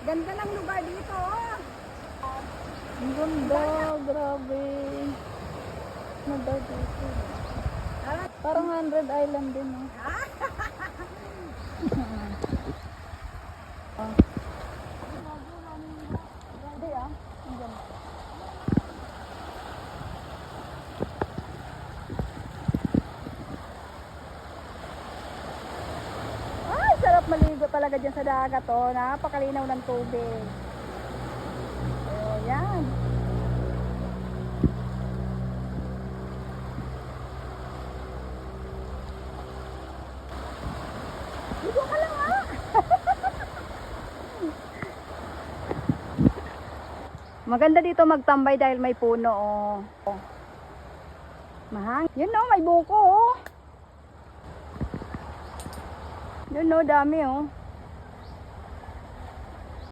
Ganda ng lugar dito. Ang ganda, grabe. Ganda dito. Parang 100 Island din, oh. Oh. Grabe, ah. Ang ganda. Ay, sarap maligo talaga dyan sa dagat, oh. Napakalinaw ng tubig. Oh, yan. Ligo ka lang, ah. Maganda dito magtambay dahil may puno, oh. Mahang. Yun, oh, may buko, oh. Yun, oh, dami, oh.